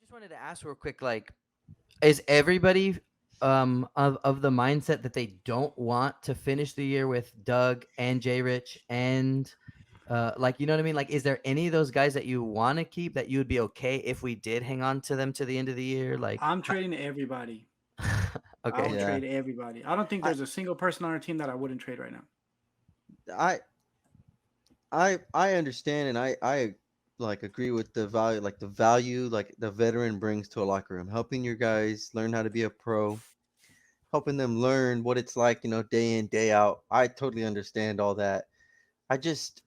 just wanted to ask real quick, like, is everybody of the mindset that they don't want to finish the year with Doug and Jay Rich and like, you know what I mean? Like, is there any of those guys that you want to keep that you would be okay if we did hang on to them to the end of the year? Like, I'm trading everybody. I okay, would Yeah, trade everybody. I don't think I there's a single person on our team that I wouldn't trade right now. I I understand, and I like agree with the value like the veteran brings to a locker room, helping your guys learn how to be a pro, helping them learn what it's like, day in, day out. I totally understand all that. I just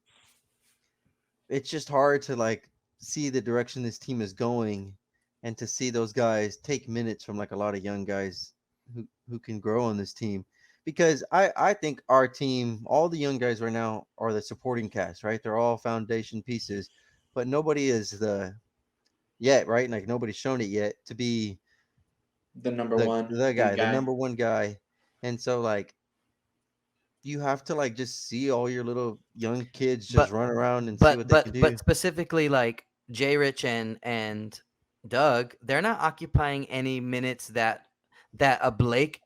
it's just hard to like see the direction this team is going and to see those guys take minutes from like a lot of young guys who can grow on this team. Because I think our team, all the young guys right now are the supporting cast, right? They're all foundation pieces, but nobody is the yet, right? Like nobody's shown it yet to be The number the one lead the guy. number one guy. And so like you have to like just see all your little young kids just but run around and see what they can but do. specifically like Jay Rich and Doug, they're not occupying any minutes that a Blake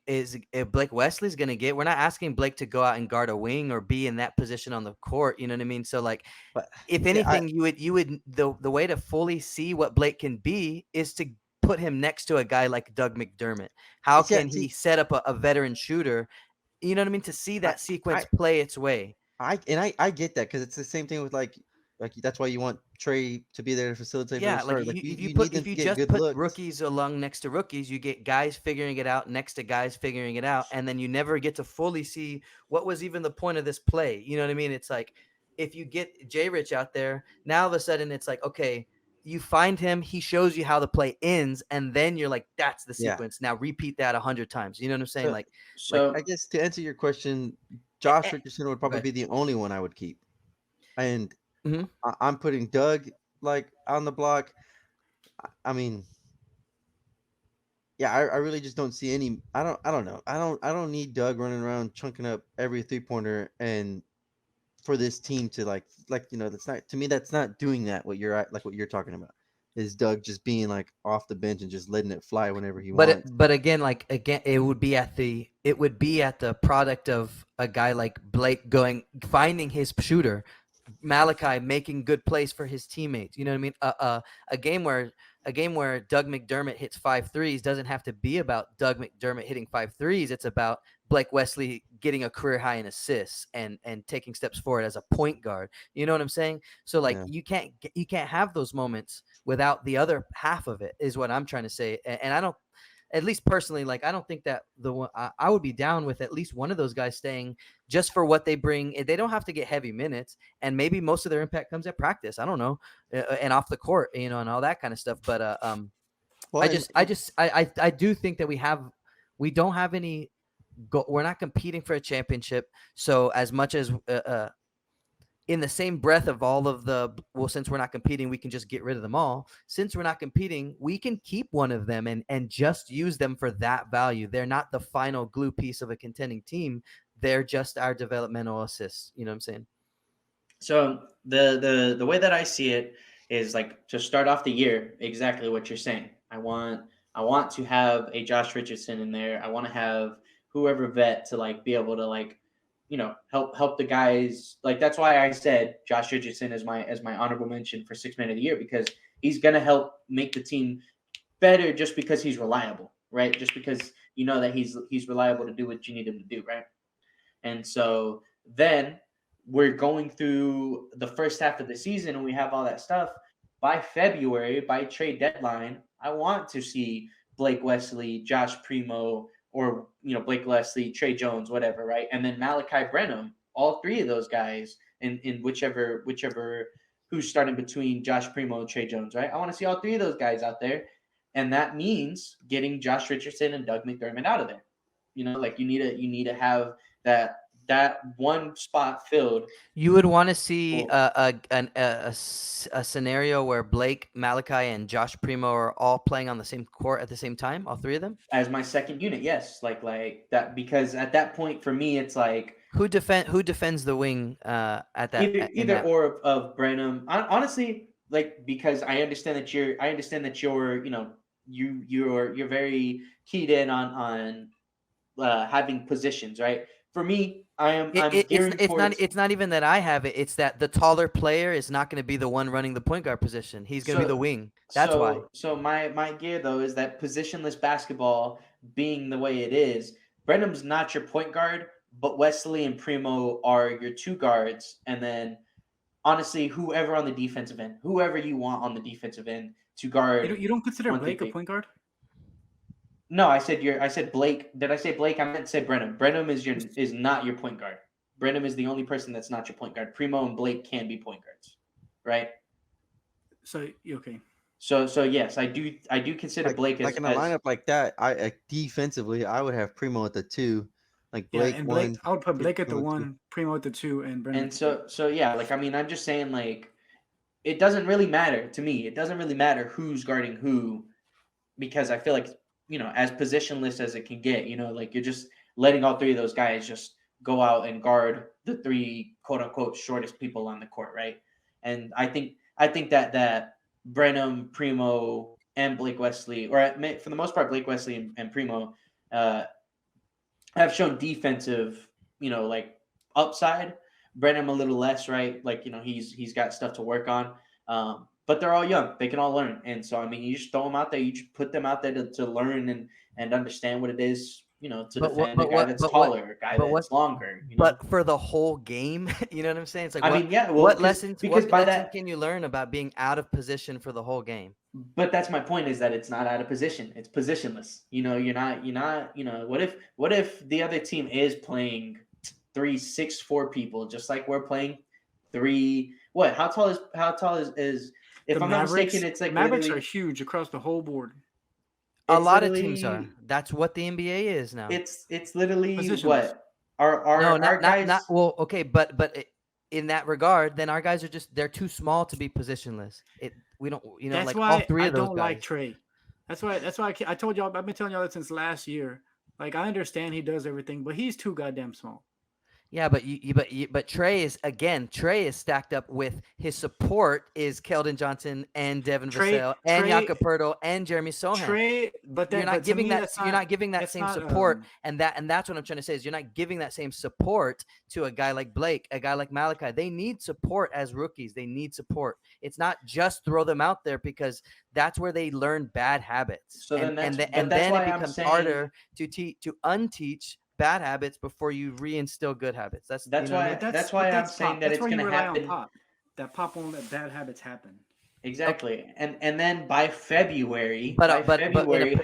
Wesley's gonna get. We're not asking Blake to go out and guard a wing or be in that position on the court. You know what I mean? So like, But if see, I anything, you would the way to fully see what Blake can be is to put him next to a guy like Doug McDermott. How see, can he see set up a veteran shooter? You know what I mean? To see I that sequence I play its way. I get that because it's the same thing with like that's why you want Trey to be there to facilitate for the Yeah, like start. Like you if you put need them if to you get just good put looks. rookies along next to rookies, you get guys figuring it out next to guys figuring it out, and then you never get to fully see what was even the point of this play. You know what I mean? It's like if you get Jay Rich out there, now all of a sudden it's like, okay, you find him, he shows you how the play ends, and then you're like, that's the Yeah. sequence. Now repeat that 100 times. You know what I'm saying? So like I So guess to answer your question, Eh, Josh eh, Richardson would go probably ahead. be the only one I would keep, and Hmm. I'm putting Doug like on the block. I mean, yeah, I really just don't see any. I don't know. I don't need Doug running around chunking up every 3 pointer and for this team to that's not to me that's not doing that what you're talking about is Doug just being like off the bench and just letting it fly whenever he wants. But again, like again, it would be at the product of a guy like Blake going finding his shooter, Malachi making good plays for his teammates. You know what I mean? A game where Doug McDermott hits 5 threes doesn't have to be about Doug McDermott hitting 5 threes. It's about Blake Wesley getting a career high in assists and taking steps forward as a point guard. You know what I'm saying? So like Yeah. you can't have those moments without the other half of it is what I'm trying to say. And I don't, at least personally, like I don't think that the one I would be down with at least one of those guys staying just for what they bring. They don't have to get heavy minutes, and maybe most of their impact comes at practice. I don't know, and off the court, and all that kind of stuff. But Well, I do think that we don't have any. We're not competing for a championship. So as much as in the same breath of all of the, well, since we're not competing, we can just get rid of them all. Since we're not competing, we can keep one of them and just use them for that value. They're not the final glue piece of a contending team. They're just our developmental assists. You know what I'm saying? the way that I see it is like to start off the year exactly what you're saying. I want to have a Josh Richardson in there. I want to have whoever vet to like be able to like help the guys. Like that's why I said Josh Richardson is my honorable mention for 6 man of the year because he's gonna help make the team better just because he's reliable, right? Just because you know that he's reliable to do what you need him to do, right? And so then we're going through the first half of the season and we have all that stuff. By February, by trade deadline, I want to see Blake Wesley, Josh Primo, or Blake Wesley, Trey Jones, whatever, right? And then Malachi Brenham, all three of those guys in whichever who's starting between Josh Primo and Trey Jones, right? I want to see all three of those guys out there. And that means getting Josh Richardson and Doug McDermott out of there. Like you need to have that one spot filled. You would want to see Well, a scenario where Blake, Malachi, and Josh Primo are all playing on the same court at the same time, all three of them. as my second unit, yes, like that because at that point for me it's like Who defends the wing at that either in either that? or of Branham. Honestly, like because I understand that you're you're very keyed in on having positions, right? For me, I'm gearing towards. It's not even that I have it. It's that the taller player is not going to be the one running the point guard position. He's going to be the So wing. That's why. so my gear though is that positionless basketball being the way it is. Brenham's not your point guard, but Wesley and Primo are your two guards, and then honestly, whoever on the defensive end, whoever you want on the defensive end to guard. You don't consider 1 through Blake a 3. point guard? No, I said Blake. Did I say Blake? I meant to say Brenham. Brenham is not your point guard. Brenham is the only person that's not your point guard. Primo and Blake can be point guards, right? So okay. So yes, I do consider Blake as like in a lineup like that. I defensively, I would have Primo at the 2, like Yeah, Blake and one. Blake, I would put Blake at the Primo at 2. 1, Primo at the 2, and Brennan. And so yeah, like I mean, I'm just saying like it doesn't really matter to me. It doesn't really matter who's guarding who because I feel like as positionless as it can get, like you're just letting all three of those guys just go out and guard the 3 quote unquote shortest people on the court, right? And I think that Brenham, Primo, and Blake Wesley, or for the most part, Blake Wesley and Primo, have shown defensive, like upside. Brenham a little less, right? Like he's got stuff to work on. But they're all young; they can all learn. And so, I mean, you just throw them out there. You just put them out there to learn and understand what it is, to defend a guy that's taller, a guy that's longer. But for the whole game, you know what I'm saying? It's like, I mean, yeah. Well, what lessons? Because What by lessons that, can you learn about being out of position for the whole game? but that's my point is that it's not out of position. It's positionless. You're not. What if the other team is playing 3, 6, 4 people, just like we're playing 3. What? How tall is if I'm not mistaken, it's like Mavericks are huge across the whole board. A lot of teams are. That's what the NBA is now. It's literally Positions. what our guys. Not well. Okay, but in that regard, then our guys are they're too small to be positionless. We don't. That's like why all 3 I of those don't guys. like Trey. That's why I told y'all. I've been telling y'all that since last year. Like I understand he does everything, but he's too goddamn small. Yeah, but Trey is stacked up with his support is Keldon Johnson and Devin Vassell and Jakob Poeltl and Jeremy Sohan. You're not giving that same support, and that's what I'm trying to say is you're not giving that same support to a guy like Blake, a guy like Malachi. They need support as rookies. They need support. It's not just throw them out there because that's where they learn bad habits. So then it becomes harder to unteach bad habits before you reinstill good habits. That's why I'm saying that it's going to happen. That pop won't let bad habits happen. Exactly, and then by February,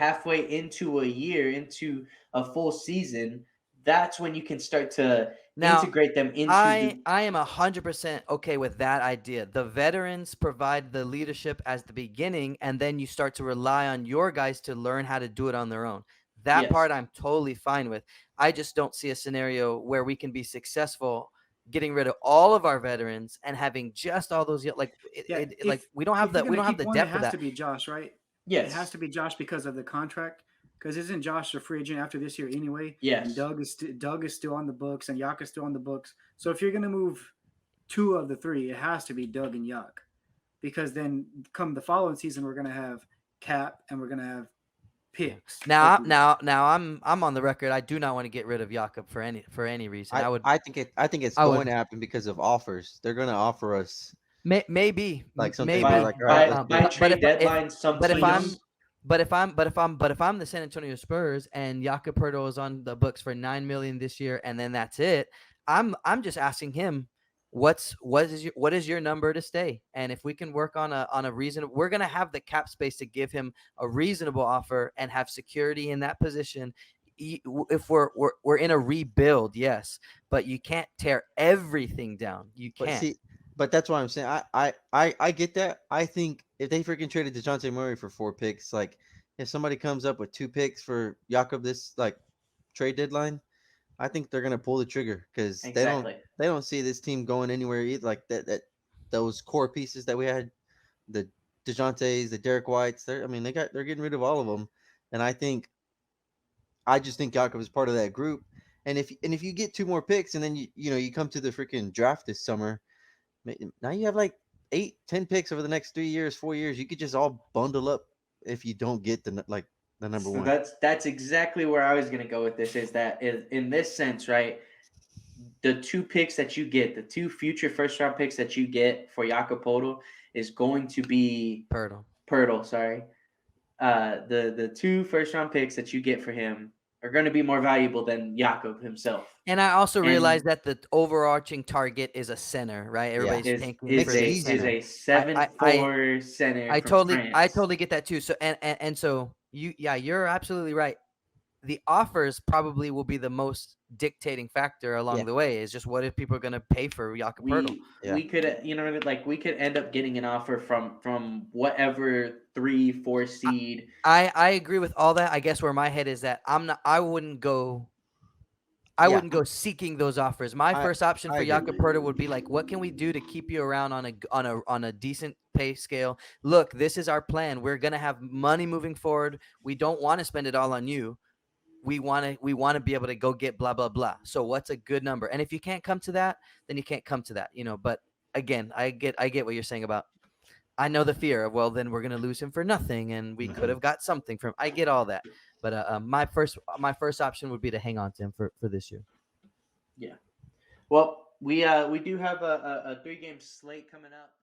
halfway into a year, into a full season, that's when you can start to integrate them into. I am 100% okay with that idea. The veterans provide the leadership as the beginning, and then you start to rely on your guys to learn how to do it on their own. That part I'm totally fine with. I just don't see a scenario where we can be successful getting rid of all of our veterans and having just all those we don't have the depth of that. It has to be Josh, right? Yes. It has to be Josh because of the contract. Because isn't Josh a free agent after this year anyway? Yes. And Doug is still on the books and Yak is still on the books. So if you're going to move 2 of the 3, it has to be Doug and Yak. Because then come the following season, we're going to have Cap and we're going to have picks. Now I'm on the record. I do not want to get rid of Jakob for any reason. I think it's going to happen because of offers. They're going to offer us maybe like something maybe by trade deadline. But if I'm the San Antonio Spurs and Jakob Poeltl is on the books for $9 million this year and then that's it, I'm just asking him what is your number to stay, and if we can work on a reasonable, we're gonna have the cap space to give him a reasonable offer and have security in that position. If we're in a rebuild, yes, but you can't tear everything down. You can't. But that's why I'm saying I get that. I think if they freaking traded DeJounte Murray for 4 picks, like if somebody comes up with 2 picks for Jakob this like trade deadline, I think they're gonna pull the trigger because they don't see this team going anywhere either. Like that those core pieces that we had, the DeJountes, the Derek Whites. They're getting rid of all of them, and I just think Jakob is part of that group. And if you get 2 more picks and then you come to the freaking draft this summer, now you have like 8, 10 picks over the next 3 years, 4 years. You could just all bundle up if you don't get the number So one. that's exactly where I was going to go with this. Is that in this sense, right? The 2 picks that you get, the 2 future first round picks that you get for Jakob is going to be Pirtle. Sorry, the 2 first round picks that you get for him are going to be more valuable than Jakob himself. And I also realized that the overarching target is a center, right? Everybody's tanking Is for a center. 7'4" center. I from totally France. get that too. So and so you're absolutely right. The offers probably will be the most dictating factor along the way. Is just what if people are going to pay for Jakob Pirtle? We could, like we could end up getting an offer from whatever 3-4 seed. I agree with all that. I guess where my head is that I wouldn't go seeking those offers. My first option for Jakob Pirtle would be like, what can we do to keep you around on a decent pay scale? Look, this is our plan. We're gonna have money moving forward. We don't want to spend it all on you. We want to be able to go get blah blah blah. So what's a good number? And if you can't come to that, then you can't come to that, But again, I get what you're saying about. I know the fear of, well, then we're gonna lose him for nothing, and we could have got something from. I get all that, but my first option would be to hang on to him for this year. Yeah. Well, we do have a 3-game slate coming up.